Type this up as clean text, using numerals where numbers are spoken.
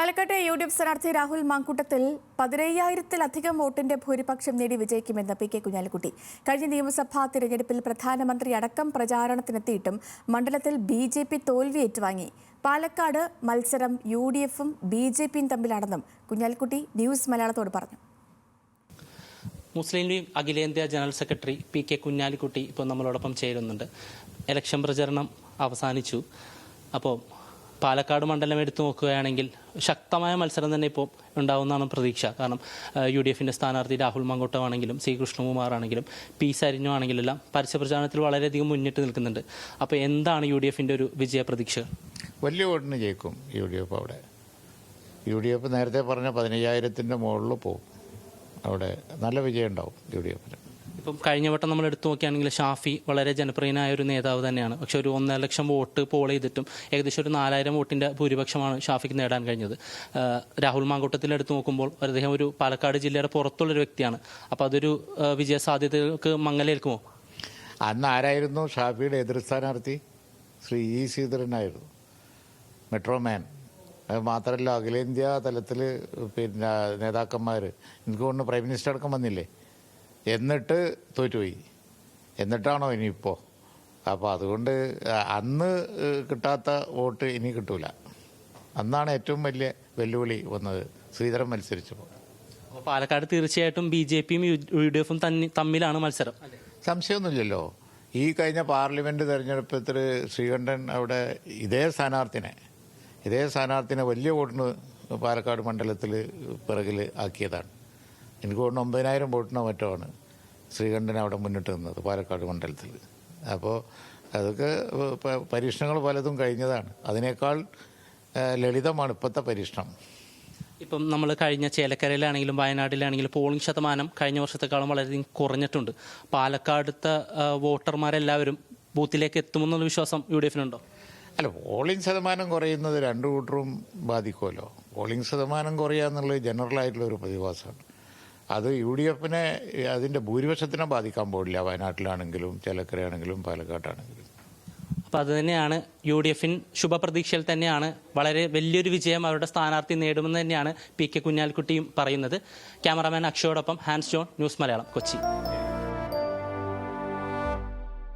പാലക്കാട്ടെ യു.ഡി.എഫ് സ്ഥാനാർത്ഥി രാഹുൽ മാങ്കൂട്ടത്തിൽ 15,000-ലധികം വോട്ടിന്റെ ഭൂരിപക്ഷം നേടി വിജയിക്കുമെന്ന് പി.കെ. കുഞ്ഞാലിക്കുട്ടി. കഴിഞ്ഞ നിയമസഭാ തിരഞ്ഞെടുപ്പിൽ പ്രധാനമന്ത്രി അടക്കം പ്രചാരണത്തിനെത്തിയിട്ടും മണ്ഡലത്തിൽ ബി.ജെ.പി. തോൽവി ഏറ്റുവാങ്ങി. പാലക്കാട് മത്സരം യു.ഡി.എഫും ബി.ജെ.പിയും തമ്മിലാണെന്നും കുഞ്ഞാലിക്കുട്ടി ന്യൂസ് മലയാളത്തോട് പറഞ്ഞു. മുസ്ലിം ലീഗ് അഖിലേന്ത്യാ ജനറൽ സെക്രട്ടറി പി.കെ. കുഞ്ഞാലിക്കുട്ടി ഇപ്പോൾ നമ്മളോടൊപ്പം ചേരുന്നുണ്ട്. ഇലക്ഷൻ പ്രചരണം അവസാനിച്ചു. അപ്പോൾ പാലക്കാട് മണ്ഡലം എടുത്തു നോക്കുകയാണെങ്കിൽ ശക്തമായ മത്സരം തന്നെ ഇപ്പോൾ ഉണ്ടാവുമെന്നാണ് പ്രതീക്ഷ. കാരണം യു.ഡി.എഫിൻ്റെ സ്ഥാനാർത്ഥി രാഹുൽ മാങ്കൂട്ടമാണെങ്കിലും സി കൃഷ്ണകുമാർ ആണെങ്കിലും പി സരിഞ്ഞു ആണെങ്കിലും എല്ലാം പരസ്യപ്രചാരണത്തിൽ വളരെയധികം മുന്നിട്ട് നിൽക്കുന്നുണ്ട്. അപ്പോൾ എന്താണ് യു.ഡി.എഫിൻ്റെ ഒരു വിജയ പ്രതീക്ഷ? വലിയ വോട്ടിന് ജയിക്കും യു.ഡി.എഫ്. അവിടെ യു.ഡി.എഫ് നേരത്തെ പറഞ്ഞ 15,000-ന്റെ മുകളിൽ പോകും. അവിടെ നല്ല വിജയം ഉണ്ടാവും യു.ഡി.എഫിന്. ഇപ്പം കഴിഞ്ഞ വട്ടം നമ്മൾ എടുത്തു നോക്കുകയാണെങ്കിൽ ഷാഫി വളരെ ജനപ്രിയനായ ഒരു നേതാവ് തന്നെയാണ്. പക്ഷേ ഒരു 1.5 ലക്ഷം വോട്ട് പോൾ ചെയ്തിട്ടും ഏകദേശം ഒരു 4,000 വോട്ടിൻ്റെ ഭൂരിപക്ഷമാണ് ഷാഫിക്ക് നേടാൻ കഴിഞ്ഞത്. രാഹുൽ മാങ്കൂട്ടത്തിൽ എടുത്തു നോക്കുമ്പോൾ അദ്ദേഹം ഒരു പാലക്കാട് ജില്ലയുടെ പുറത്തുള്ളൊരു വ്യക്തിയാണ്. അപ്പോൾ അതൊരു വിജയ സാധ്യതകൾക്ക് മങ്ങലേൽക്കുമോ? അന്ന് ആരായിരുന്നു ഷാഫിയുടെ എതിർ സ്ഥാനാർത്ഥി? ശ്രീ ഇ ശ്രീധരനായിരുന്നു, മെട്രോമാൻ. അത് മാത്രമല്ല അഖിലേന്ത്യാ തലത്തിൽ പിന്നെ നേതാക്കന്മാർ, എനിക്ക് തോന്നുന്നു പ്രൈം മിനിസ്റ്റർ അടക്കം വന്നില്ലേ, എന്നിട്ട് തോറ്റുപോയി. എന്നിട്ടാണോ ഇനിയിപ്പോൾ? അപ്പോൾ അതുകൊണ്ട് അന്ന് കിട്ടാത്ത വോട്ട് ഇനി കിട്ടൂല. അന്നാണ് ഏറ്റവും വലിയ വെല്ലുവിളി വന്നത് ശ്രീധരൻ മത്സരിച്ചപ്പോൾ. അപ്പോൾ പാലക്കാട് തീർച്ചയായിട്ടും ബി.ജെ.പിയും യു.ഡി.എഫും തമ്മിലാണ് മത്സരം. സംശയമൊന്നുമില്ലല്ലോ. ഈ കഴിഞ്ഞ പാർലമെൻറ്റ് തെരഞ്ഞെടുപ്പത്തിൽ ശ്രീകണ്ഠൻ അവിടെ ഇതേ സ്ഥാനാർത്ഥിനെ വലിയ വോട്ടിന് പാലക്കാട് മണ്ഡലത്തിൽ പിറകിൽ ആക്കിയതാണ്. എനിക്ക് തോന്നുന്നു 9,000 വോട്ടിനോ മറ്റോ ആണ് ശ്രീകണ്ഠൻ അവിടെ മുന്നിട്ട് നിന്നത് പാലക്കാട് മണ്ഡലത്തിൽ. അപ്പോൾ അതൊക്കെ പരീക്ഷണങ്ങൾ പലതും കഴിഞ്ഞതാണ്. അതിനേക്കാൾ ലളിതമാണ് ഇപ്പോഴത്തെ പരീക്ഷണം. ഇപ്പം നമ്മൾ കഴിഞ്ഞ ചേലക്കരയിലാണെങ്കിലും വയനാട്ടിലാണെങ്കിലും പോളിംഗ് ശതമാനം കഴിഞ്ഞ വർഷത്തെക്കാളും വളരെയധികം കുറഞ്ഞിട്ടുണ്ട്. പാലക്കാടുത്തെ വോട്ടർമാരെല്ലാവരും ബൂത്തിലേക്ക് എത്തുമെന്നുള്ള വിശ്വാസം യു.ഡി.എഫിനുണ്ടോ? അല്ല, പോളിംഗ് ശതമാനം കുറയുന്നത് രണ്ടു കൂട്ടരും ബാധിക്കുമല്ലോ. പോളിംഗ് ശതമാനം കുറയുക എന്നുള്ളത് ജനറലായിട്ടുള്ളൊരു പ്രതിഭാസമാണ്. അത് യു.ഡി.എഫിനെ അതിൻ്റെ ഭൂരിപക്ഷത്തിനെ ബാധിക്കാൻ പോകില്ല, വയനാട്ടിലാണെങ്കിലും ചേലക്കരയാണെങ്കിലും പാലക്കാട്ടാണെങ്കിലും. അപ്പോൾ അത് തന്നെയാണ് യു.ഡി.എഫിൻ ശുഭപ്രതീക്ഷയിൽ തന്നെയാണ് വളരെ വലിയൊരു വിജയം അവരുടെ സ്ഥാനാർത്ഥി നേടുമെന്ന് തന്നെയാണ് പി.കെ. കുഞ്ഞാലിക്കുട്ടിയും പറയുന്നത്. ക്യാമറാമാൻ അക്ഷയോടൊപ്പം Hans John, news Malayalam, Kochi.